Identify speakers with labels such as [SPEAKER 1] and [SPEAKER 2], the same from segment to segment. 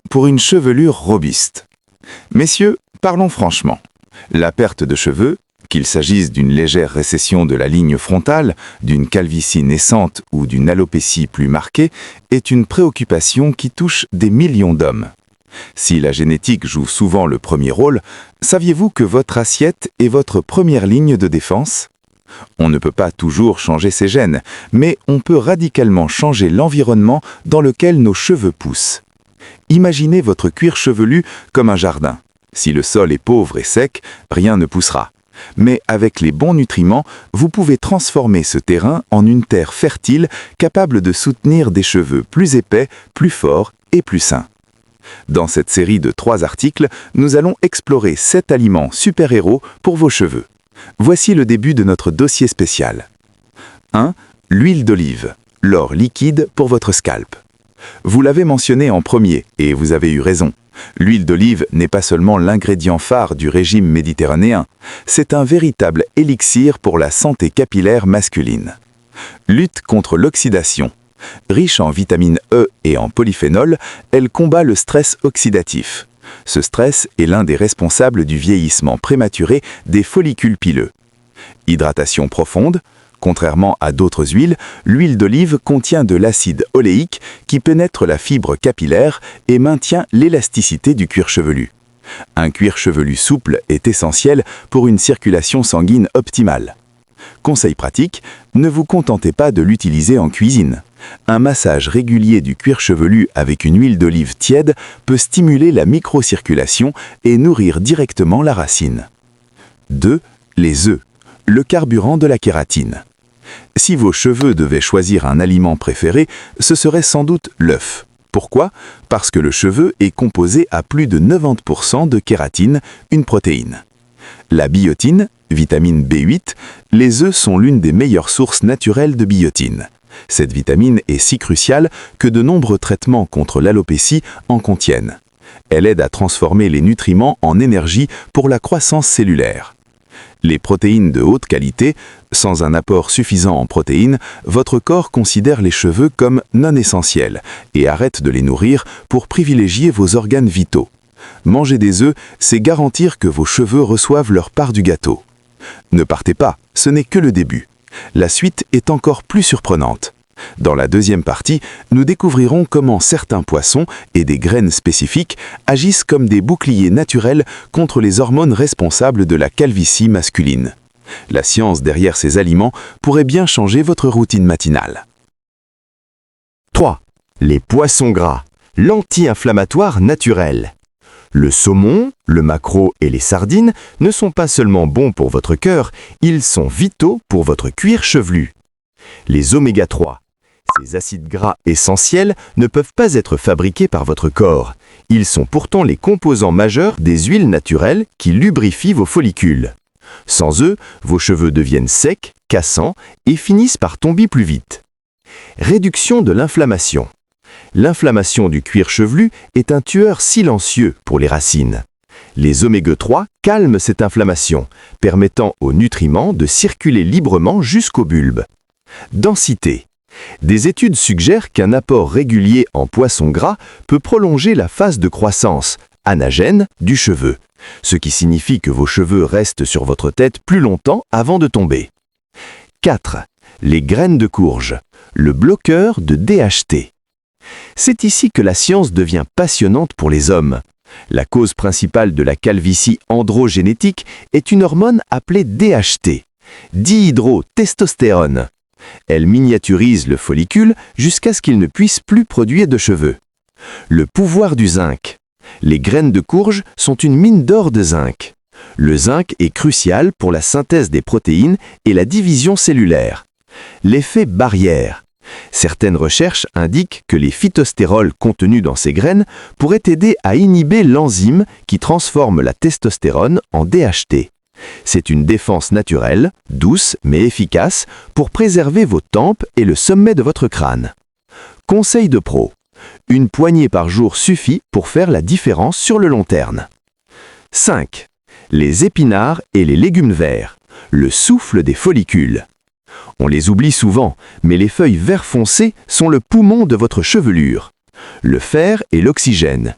[SPEAKER 1] Pour une chevelure robuste. Messieurs, parlons franchement. La perte de cheveux, qu'il s'agisse d'une légère récession de la ligne frontale, d'une calvitie naissante ou d'une alopécie plus marquée, est une préoccupation qui touche des millions d'hommes. Si la génétique joue souvent le premier rôle, saviez-vous que votre assiette est votre première ligne de défense ? On ne peut pas toujours changer ses gènes, mais on peut radicalement changer l'environnement dans lequel nos cheveux poussent. Imaginez votre cuir chevelu comme un jardin. Si le sol est pauvre et sec, rien ne poussera. Mais avec les bons nutriments, vous pouvez transformer ce terrain en une terre fertile capable de soutenir des cheveux plus épais, plus forts et plus sains. Dans cette série de 3 articles, nous allons explorer 7 aliments super-héros pour vos cheveux. Voici le début de notre dossier spécial. 1. L'huile d'olive, l'or liquide pour votre scalp. Vous l'avez mentionné en premier, et vous avez eu raison. L'huile d'olive n'est pas seulement l'ingrédient phare du régime méditerranéen, c'est un véritable élixir pour la santé capillaire masculine. Lutte contre l'oxydation. Riche en vitamine E et en polyphénol, elle combat le stress oxydatif. Ce stress est l'un des responsables du vieillissement prématuré des follicules pileux. Hydratation profonde. Contrairement à d'autres huiles, l'huile d'olive contient de l'acide oléique qui pénètre la fibre capillaire et maintient l'élasticité du cuir chevelu. Un cuir chevelu souple est essentiel pour une circulation sanguine optimale. Conseil pratique, ne vous contentez pas de l'utiliser en cuisine. Un massage régulier du cuir chevelu avec une huile d'olive tiède peut stimuler la microcirculation et nourrir directement la racine. 2. Les œufs, le carburant de la kératine. Si vos cheveux devaient choisir un aliment préféré, ce serait sans doute l'œuf. Pourquoi ? Parce que le cheveu est composé à plus de 90% de kératine, une protéine. La biotine, vitamine B8, les œufs sont l'une des meilleures sources naturelles de biotine. Cette vitamine est si cruciale que de nombreux traitements contre l'alopécie en contiennent. Elle aide à transformer les nutriments en énergie pour la croissance cellulaire. Les protéines de haute qualité, sans un apport suffisant en protéines, votre corps considère les cheveux comme non essentiels et arrête de les nourrir pour privilégier vos organes vitaux. Manger des œufs, c'est garantir que vos cheveux reçoivent leur part du gâteau. Ne partez pas, ce n'est que le début. La suite est encore plus surprenante. Dans la deuxième partie, nous découvrirons comment certains poissons et des graines spécifiques agissent comme des boucliers naturels contre les hormones responsables de la calvitie masculine. La science derrière ces aliments pourrait bien changer votre routine matinale.
[SPEAKER 2] 3. Les poissons gras, l'anti-inflammatoire naturel. Le saumon, le maquereau et les sardines ne sont pas seulement bons pour votre cœur, ils sont vitaux pour votre cuir chevelu. Les oméga 3, ces acides gras essentiels, ne peuvent pas être fabriqués par votre corps. Ils sont pourtant les composants majeurs des huiles naturelles qui lubrifient vos follicules. Sans eux, vos cheveux deviennent secs, cassants et finissent par tomber plus vite. Réduction de l'inflammation. L'inflammation du cuir chevelu est un tueur silencieux pour les racines. Les oméga 3 calment cette inflammation, permettant aux nutriments de circuler librement jusqu'au bulbe. Densité. Des études suggèrent qu'un apport régulier en poissons gras peut prolonger la phase de croissance, anagène, du cheveu, ce qui signifie que vos cheveux restent sur votre tête plus longtemps avant de tomber. 4. Les graines de courge, le bloqueur de DHT. C'est ici que la science devient passionnante pour les hommes. La cause principale de la calvitie androgénétique est une hormone appelée DHT, dihydrotestostérone. Elle miniaturise le follicule jusqu'à ce qu'il ne puisse plus produire de cheveux. Le pouvoir du zinc. Les graines de courge sont une mine d'or de zinc. Le zinc est crucial pour la synthèse des protéines et la division cellulaire. L'effet barrière. Certaines recherches indiquent que les phytostérols contenus dans ces graines pourraient aider à inhiber l'enzyme qui transforme la testostérone en DHT. C'est une défense naturelle, douce mais efficace pour préserver vos tempes et le sommet de votre crâne. Conseil de pro. Une poignée par jour suffit pour faire la différence sur le long terme. 5. Les épinards et les légumes verts, le souffle des follicules. On les oublie souvent, mais les feuilles vert foncé sont le poumon de votre chevelure. Le fer et l'oxygène.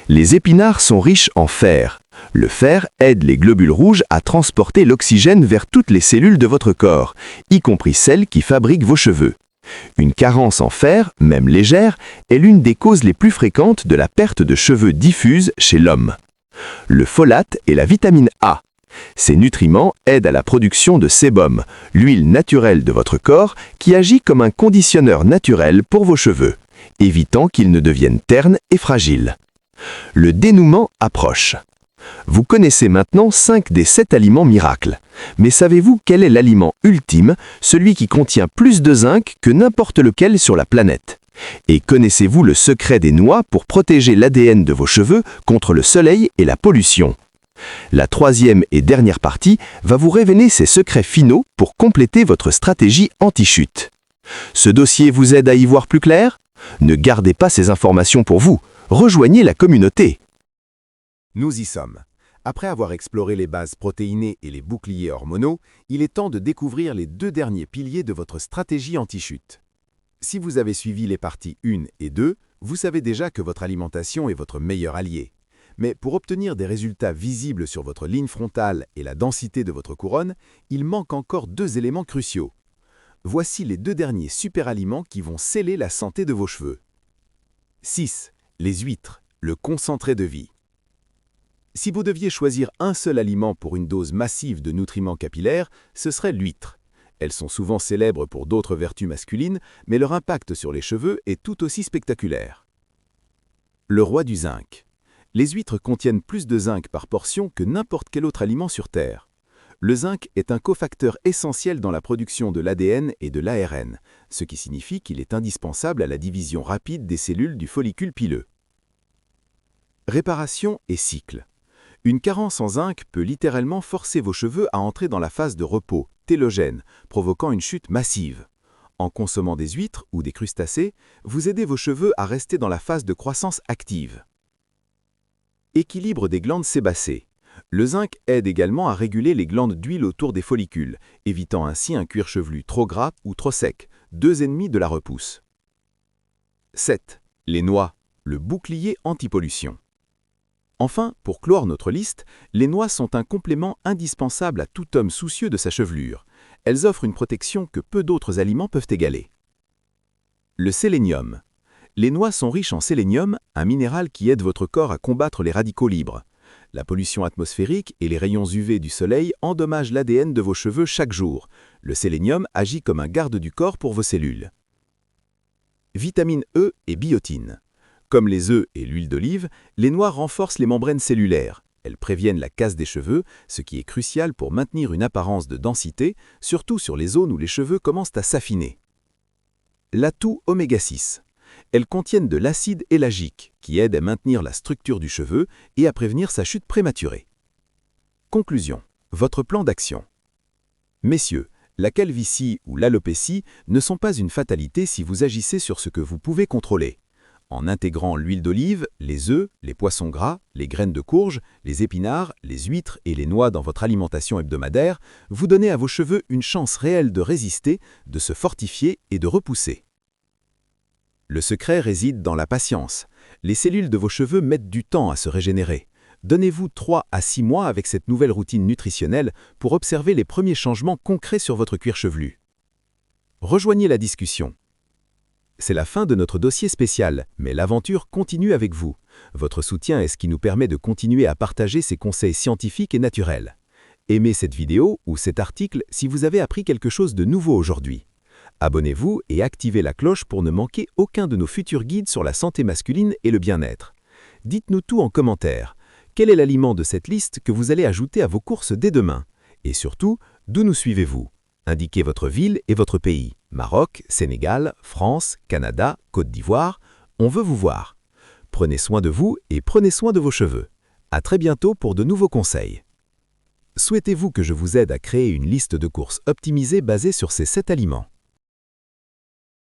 [SPEAKER 2] Les épinards sont riches en fer. Le fer aide les globules rouges à transporter l'oxygène vers toutes les cellules de votre corps, y compris celles qui fabriquent vos cheveux. Une carence en fer, même légère, est l'une des causes les plus fréquentes de la perte de cheveux diffuse chez l'homme. Le folate et la vitamine A. Ces nutriments aident à la production de sébum, l'huile naturelle de votre corps qui agit comme un conditionneur naturel pour vos cheveux, évitant qu'ils ne deviennent ternes et fragiles. Le dénouement approche. Vous connaissez maintenant 5 des 7 aliments miracles. Mais savez-vous quel est l'aliment ultime, celui qui contient plus de zinc que n'importe lequel sur la planète? Et connaissez-vous le secret des noix pour protéger l'ADN de vos cheveux contre le soleil et la pollution? La troisième et dernière partie va vous révéler ces secrets finaux pour compléter votre stratégie anti-chute. Ce dossier vous aide à y voir plus clair? Ne gardez pas ces informations pour vous. Rejoignez la communauté.
[SPEAKER 3] Nous y sommes. Après avoir exploré les bases protéinées et les boucliers hormonaux, il est temps de découvrir les 2 derniers piliers de votre stratégie anti-chute. Si vous avez suivi les parties 1 et 2, vous savez déjà que votre alimentation est votre meilleur allié. Mais pour obtenir des résultats visibles sur votre ligne frontale et la densité de votre couronne, il manque encore 2 éléments cruciaux. Voici les 2 derniers superaliments qui vont sceller la santé de vos cheveux. 6. Les huîtres, le concentré de vie. Si vous deviez choisir un seul aliment pour une dose massive de nutriments capillaires, ce serait l'huître. Elles sont souvent célèbres pour d'autres vertus masculines, mais leur impact sur les cheveux est tout aussi spectaculaire. Le roi du zinc. Les huîtres contiennent plus de zinc par portion que n'importe quel autre aliment sur Terre. Le zinc est un cofacteur essentiel dans la production de l'ADN et de l'ARN, ce qui signifie qu'il est indispensable à la division rapide des cellules du follicule pileux. Réparation et cycle. Une carence en zinc peut littéralement forcer vos cheveux à entrer dans la phase de repos, télogène, provoquant une chute massive. En consommant des huîtres ou des crustacés, vous aidez vos cheveux à rester dans la phase de croissance active. Équilibre des glandes sébacées. Le zinc aide également à réguler les glandes d'huile autour des follicules, évitant ainsi un cuir chevelu trop gras ou trop sec, 2 ennemis de la repousse. 7. Les noix, le bouclier anti-pollution. Enfin, pour clore notre liste, les noix sont un complément indispensable à tout homme soucieux de sa chevelure. Elles offrent une protection que peu d'autres aliments peuvent égaler. Le sélénium. Les noix sont riches en sélénium, un minéral qui aide votre corps à combattre les radicaux libres. La pollution atmosphérique et les rayons UV du soleil endommagent l'ADN de vos cheveux chaque jour. Le sélénium agit comme un garde du corps pour vos cellules. Vitamine E et biotine. Comme les œufs et l'huile d'olive, les noix renforcent les membranes cellulaires. Elles préviennent la casse des cheveux, ce qui est crucial pour maintenir une apparence de densité, surtout sur les zones où les cheveux commencent à s'affiner. L'atout oméga 6. Elles contiennent de l'acide élagique, qui aide à maintenir la structure du cheveu et à prévenir sa chute prématurée. Conclusion. Votre plan d'action. Messieurs, la calvitie ou l'alopécie ne sont pas une fatalité si vous agissez sur ce que vous pouvez contrôler. En intégrant l'huile d'olive, les œufs, les poissons gras, les graines de courge, les épinards, les huîtres et les noix dans votre alimentation hebdomadaire, vous donnez à vos cheveux une chance réelle de résister, de se fortifier et de repousser. Le secret réside dans la patience. Les cellules de vos cheveux mettent du temps à se régénérer. Donnez-vous 3 à 6 mois avec cette nouvelle routine nutritionnelle pour observer les premiers changements concrets sur votre cuir chevelu. Rejoignez la discussion. C'est la fin de notre dossier spécial, mais l'aventure continue avec vous. Votre soutien est ce qui nous permet de continuer à partager ces conseils scientifiques et naturels. Aimez cette vidéo ou cet article si vous avez appris quelque chose de nouveau aujourd'hui. Abonnez-vous et activez la cloche pour ne manquer aucun de nos futurs guides sur la santé masculine et le bien-être. Dites-nous tout en commentaire. Quel est l'aliment de cette liste que vous allez ajouter à vos courses dès demain? Et surtout, d'où nous suivez-vous? Indiquez votre ville et votre pays. Maroc, Sénégal, France, Canada, Côte d'Ivoire. On veut vous voir. Prenez soin de vous et prenez soin de vos cheveux. À très bientôt pour de nouveaux conseils. Souhaitez-vous que je vous aide à créer une liste de courses optimisée basée sur ces 7 aliments?